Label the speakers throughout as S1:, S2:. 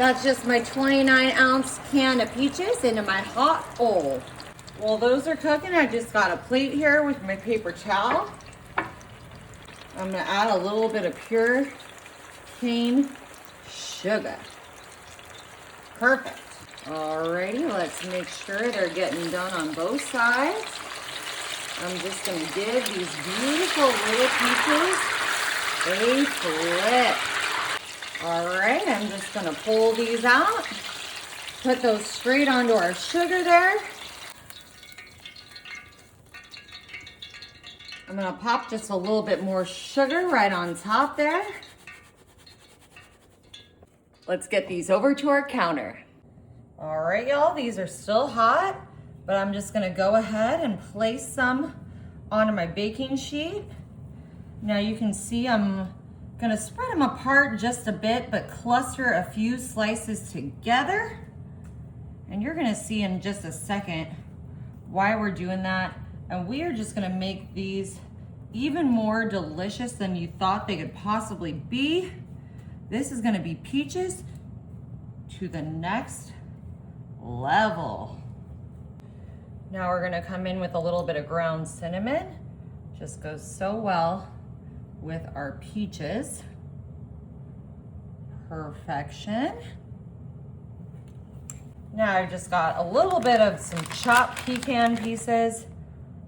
S1: That's just my 29-ounce can of peaches into my hot bowl. While those are cooking, I just got a plate here with my paper towel. I'm gonna add a little bit of pure cane sugar. Perfect. Alrighty, let's make sure they're getting done on both sides. I'm just gonna give these beautiful little peaches a flip. Alright, I'm just gonna pull these out. Put those straight onto our sugar there. I'm gonna pop just a little bit more sugar right on top there. Let's get these over to our counter. All right, y'all, these are still hot, but I'm just gonna go ahead and place some onto my baking sheet. Now you can see I'm gonna spread them apart just a bit, but cluster a few slices together. And you're gonna see in just a second why we're doing that. And we are just gonna make these even more delicious than you thought they could possibly be. This is gonna be peaches to the next level. Now we're gonna come in with a little bit of ground cinnamon. Just goes so well with our peaches. Perfection. Now I've just got a little bit of some chopped pecan pieces.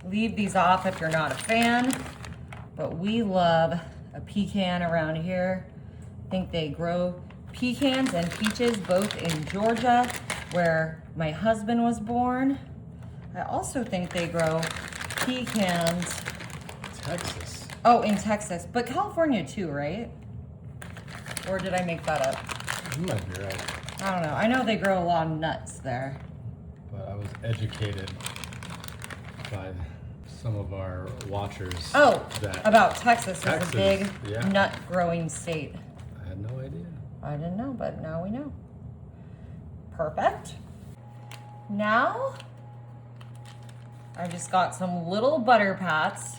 S1: Leave these off if you're not a fan, but we love a pecan around here. I think they grow pecans and peaches both in Georgia, where my husband was born. I also think they grow pecans.
S2: Texas.
S1: Oh, in Texas, but California too, right? Or did I make that up?
S2: You might be right.
S1: I don't know. I know they grow a lot of nuts there.
S2: But I was educated by some of our watchers.
S1: Oh,
S2: that
S1: about Texas is
S2: Texas,
S1: a big
S2: yeah.
S1: nut growing state.
S2: I had no idea.
S1: I didn't know, but now we know. Perfect. Now, I just got some little butter pats.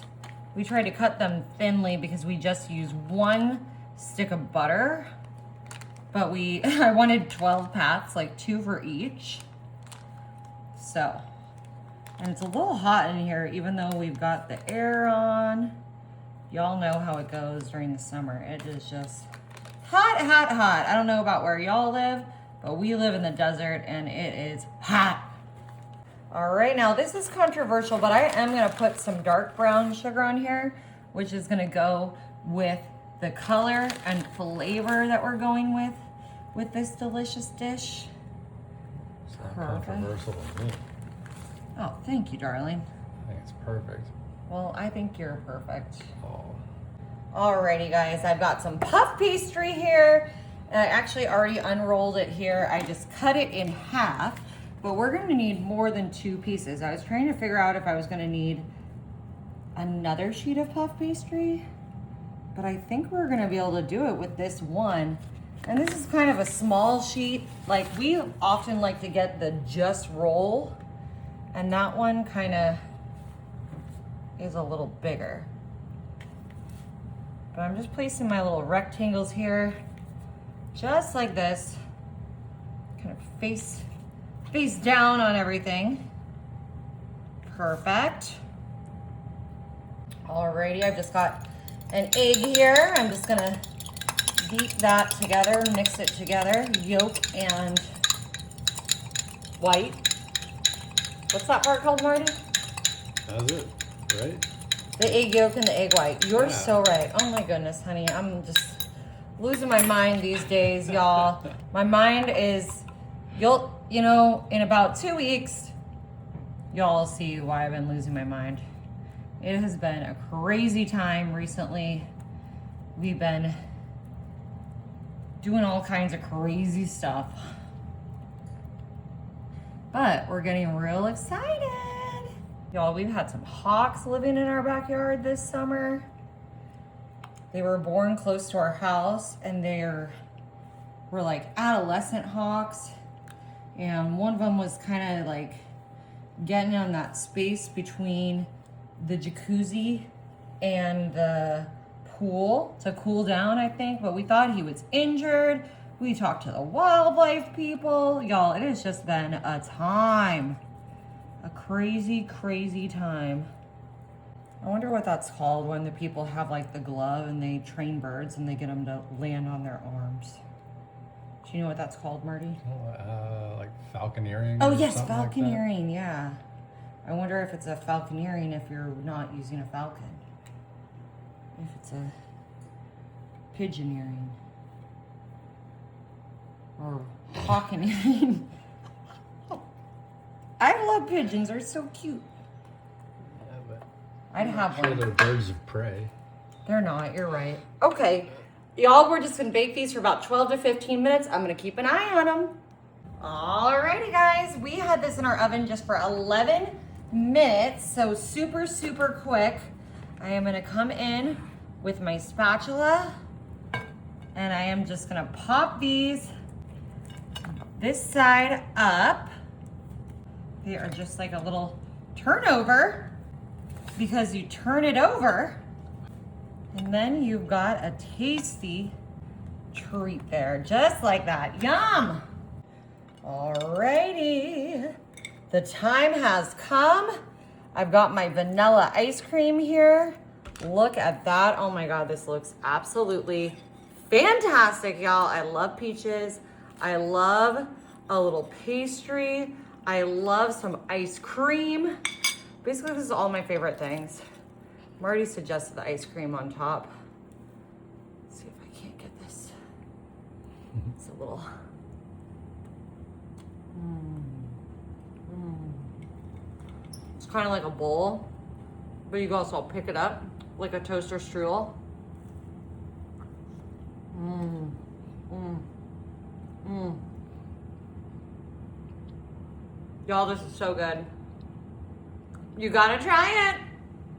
S1: We tried to cut them thinly because we just used one stick of butter, but I wanted 12 pats, like 2 for each. So, and it's a little hot in here, even though we've got the air on. Y'all know how it goes during the summer. It is just hot, hot, hot. I don't know about where y'all live, but we live in the desert and it is hot. All right, now this is controversial, but I am gonna put some dark brown sugar on here, which is gonna go with the color and flavor that we're going with this delicious dish.
S2: It's not controversial to me.
S1: Oh, thank you, darling.
S2: I think it's perfect.
S1: Well, I think you're perfect.
S2: Oh.
S1: Alrighty, guys, I've got some puff pastry here. And I actually already unrolled it here. I just cut it in half, but we're gonna need more than 2 pieces. I was trying to figure out if I was gonna need another sheet of puff pastry, but I think we're gonna be able to do it with this one. And this is kind of a small sheet. Like, we often like to get the just roll, and that one kind of is a little bigger. But I'm just placing my little rectangles here, just like this, kind of face down on everything. Perfect. Alrighty, I've just got an egg here. I'm just gonna beat that together, mix it together, yolk and white. What's that part called, Marty?
S2: That's it, right?
S1: The egg yolk and the egg white. You're
S2: Yeah.
S1: so right. Oh my goodness, honey. I'm just losing my mind these days, y'all. My mind is, you know, in about 2 weeks, y'all will see why I've been losing my mind. It has been a crazy time recently. We've been doing all kinds of crazy stuff. But we're getting real excited. Y'all, we've had some hawks living in our backyard this summer. They were born close to our house, and were like adolescent hawks. And one of them was kind of like getting on that space between the jacuzzi and the pool to cool down, I think. But we thought he was injured. We talked to the wildlife people. Y'all, it has just been a time. A crazy, crazy time. I wonder what that's called when the people have like the glove and they train birds and they get them to land on their arms. Do you know what that's called, Marty?
S2: Like falconeering?
S1: Oh
S2: or
S1: yes,
S2: something like that?
S1: falconeering, yeah. I wonder if it's a falconeering if you're not using a falcon. If it's a pigeoneering. Or hawkeneering. I love pigeons, they're so cute.
S2: Yeah, but
S1: I'd have
S2: sure
S1: one.
S2: they're birds of prey.
S1: They're not, you're right. Okay, y'all, we're just gonna bake these for about 12 to 15 minutes. I'm gonna keep an eye on them. Alrighty guys, we had this in our oven just for 11 minutes, so super, super quick. I am gonna come in with my spatula and I am just gonna pop these this side up. They are just like a little turnover because you turn it over and then you've got a tasty treat there, just like that. Yum! Alrighty, the time has come. I've got my vanilla ice cream here. Look at that. Oh my God, this looks absolutely fantastic, y'all. I love peaches. I love a little pastry. I love some ice cream. Basically, this is all my favorite things. Marty suggested the ice cream on top. Let's see if I can't get this. It's a little. It's kind of like a bowl, but you can also pick it up like a toaster strudel. Y'all, this is so good. You gotta try it.